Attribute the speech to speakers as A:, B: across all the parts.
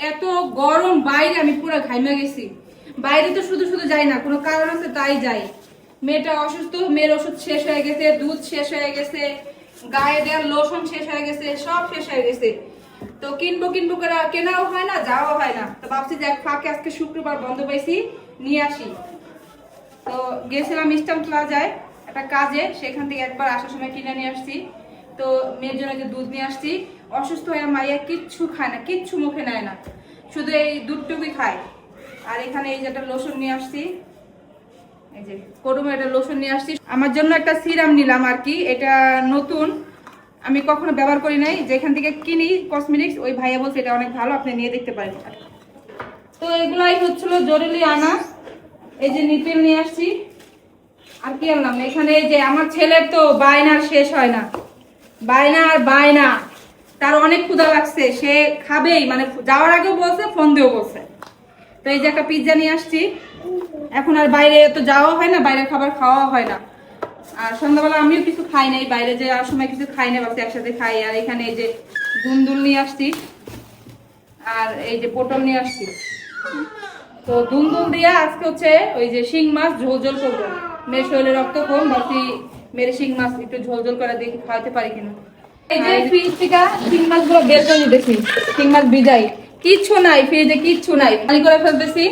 A: এত গরম বাইরে, আমি পুরো ঘাইমা গেছি। বাইরে তো শুধু শুধু যাই না, কোনো কারণ আছে তাই যাই। মেয়েটা অসুস্থ, মেয়ের ওষুধ শেষ হয়ে গেছে, দুধ শেষ হয়ে গেছে, গায়ে দেওয়ার লোশন শেষ হয়ে গেছে, সব শেষ হয়ে গেছে। তো কিনবো কিনবো করে কেনাও হয় না, যাওয়া হয় না। তো ভাবছি যে এক ফাঁকে আজকে শুক্রবার বন্ধ পাইছি, নিয়ে আসি। তো গেছিলাম ইস্টার্ন প্লাজায় একটা কাজে, সেখান থেকে একবার আসার সময় কিনে নিয়ে আসছি। তো মেয়ের জন্য যে দুধ নিয়ে আসছি, অসুস্থ হয়ে মাইয়া কিচ্ছু খায় না, কিচ্ছু মুখে নেয় না, শুধু এই দুধটুকুই খায়। আর এখানে এই যে একটা লোশন নিয়ে আসছি, এই যে কোরমে একটা লোশন নিয়ে আসছি। আমার জন্য একটা সিরাম নিলাম আর কি, এটা নতুন, আমি কখনো ব্যবহার করি নাই। যেখান থেকে কিনি কসমেটিক্স, ওই ভাইয়া বলছে এটা অনেক ভালো, আপনি নিয়ে দেখতে পারেন। তো এগুলাই হচ্ছিল জরুরি আনা। এই যে নিপিল নিয়ে আসছি। আর কি আনলাম এখানে, এই যে আমার ছেলের তো বায়না শেষ হয় না, বায়না আর বায়না। তার অনেক ক্ষুধা লাগছে, সে খাবেই, মানে যাওয়ার আগেও বলছে, ফোন দিয়েও বলছে। তো এই যে একটা পিৎজা নিয়ে আসছি। এখন আর বাইরে তো যাওয়া হয় না, বাইরের খাবার খাওয়া হয় না। আর সন্ধ্যাবেলা আমিও কিছু খাই নাই, বাইরে যাওয়ার সময় কিছু খাই না, বাস একসাথে খাই। আর এখানে এই যে দুন্দুল নিয়ে আসছি, আর এই যে পটল নিয়ে আসছি। তো দুন্দুল দিয়া আজকে হচ্ছে ওই যে শিং মাছ ঝোল ঝোল করবো। মেয়ের শরীরে রক্ত কম, ভাবছি মেরে শিং মাছ একটু ঝোল ঝোল করে দেখি খাওয়াতে পারি কিনা। এই যে ফ্রিজ থেকে শিং মাছ গুলো বের করে নিতেছি, শিং মাছ ভিজাই, কিচ্ছু নাই ফ্রিজে, কিচ্ছু নাই, পানি করে ফেলতেছি।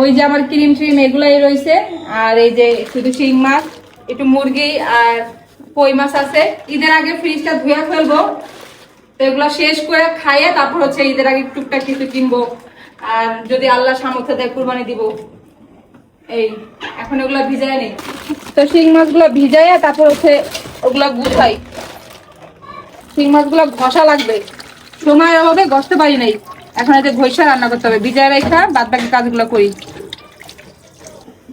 A: ওই যে আমার ক্রিম ট্রিম এগুলাই রয়েছে। আর এই যে শুধু শিং মাছ, একটু মুরগি আর কই মাছ আছে। ঈদের আগে ফ্রিজটা ধুয়ে ফেলবো, তো এগুলো শেষ করে খাইয়ে তারপর হচ্ছে ঈদের আগে টুকটাক কিছু কিনবো। আর যদি আল্লাহ সামর্থ্য দেয় কুরবানি দিব। এই এখন ওগুলা ভিজায় নেই, তো শিং মাছগুলো ভিজাইয়া তারপর হচ্ছে ওগুলা গুছাই। শিং মাছগুলো ঘষা লাগবে, সময়ের অভাবে ঘষতে পারি নাই। এখন এতে ঘষা রান্না করতে হবে, ভিজায় রেখা বাদ বাকি কাজগুলো করি।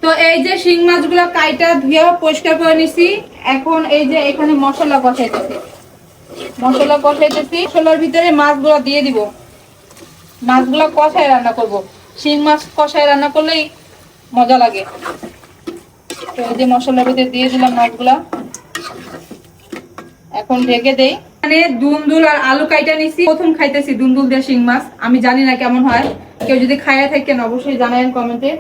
A: তো এই যে শিং মাছগুলো কাইটা ধুয়ে পরিষ্কার করে নিছি। এখন এই যে এখানে মশলা কষাইতেছি, মশলার ভিতরে মাছগুলো দিয়ে দিব। মাছগুলো কষায় রান্না করব, শিং মাছ কষায় রান্না করলেই মজা লাগে। তো এই যে মশলার ভিতরে দিয়ে দিলাম মাছগুলা, এখন ঢেকে দেই। মানে দুন্দুল আর আলু কাইটা নিছি, প্রথম খাইতেছি দুন্দুল দিয়ে শিং মাছ, আমি জানি না কেমন হয়। কেউ যদি খাইয়া থাকেন অবশ্যই জানাবেন কমেন্টে।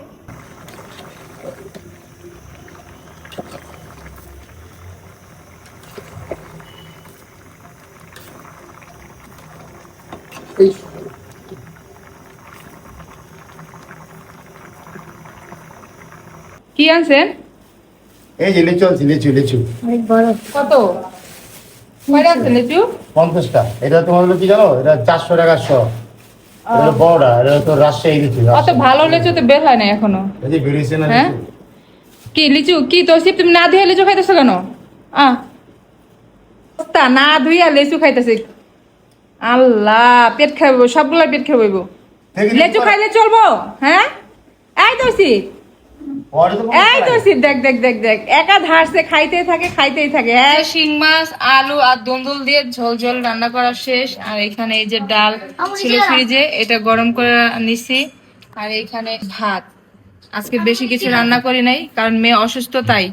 A: কি আনছেন?
B: এই যে লিচু আছে, লিচু লিচু
C: অনেক বড়।
A: কত কয়টা আছে লিচু?
B: 50টা। এটা তোমার হলো কি জানো, এটা 400 টাকা শ। এটা হলো বড়টা, এটা তো রাজশাহী লিচু।
A: অত ভালো লিচু তো বের হয় না এখনো।
B: এই যে বেরিয়েছে না
A: হ্যাঁ
B: লিচু।
A: কি লিচু কি তোর সিপ, তুমি না ধুয়ে লিচু খাইতেছো কেন? তা না ধুইয়া লিচু খাইতেছে, আল্লাহ পেট খাইব, সবগুলা পেট খাইব। লিচু খাইলে চলবো? হ্যাঁ এই তো সিপ,
B: পরে তো
A: এই তো সিপ, দেখ দেখ দেখ দেখ, একা ধারছে, খাইতেই থাকে। হ্যাঁ, শিং মাছ আলু আর দুন্দুল দিয়ে ঝোল ঝোল রান্না করা শেষ। আর এখানে এই যে ডাল ছিল ফ্রিজে, এটা গরম করে নিছি। আর এখানে ভাত, আজকে বেশি কিছু রান্না করি নাই কারণ মেয়ে অসুস্থ তাই।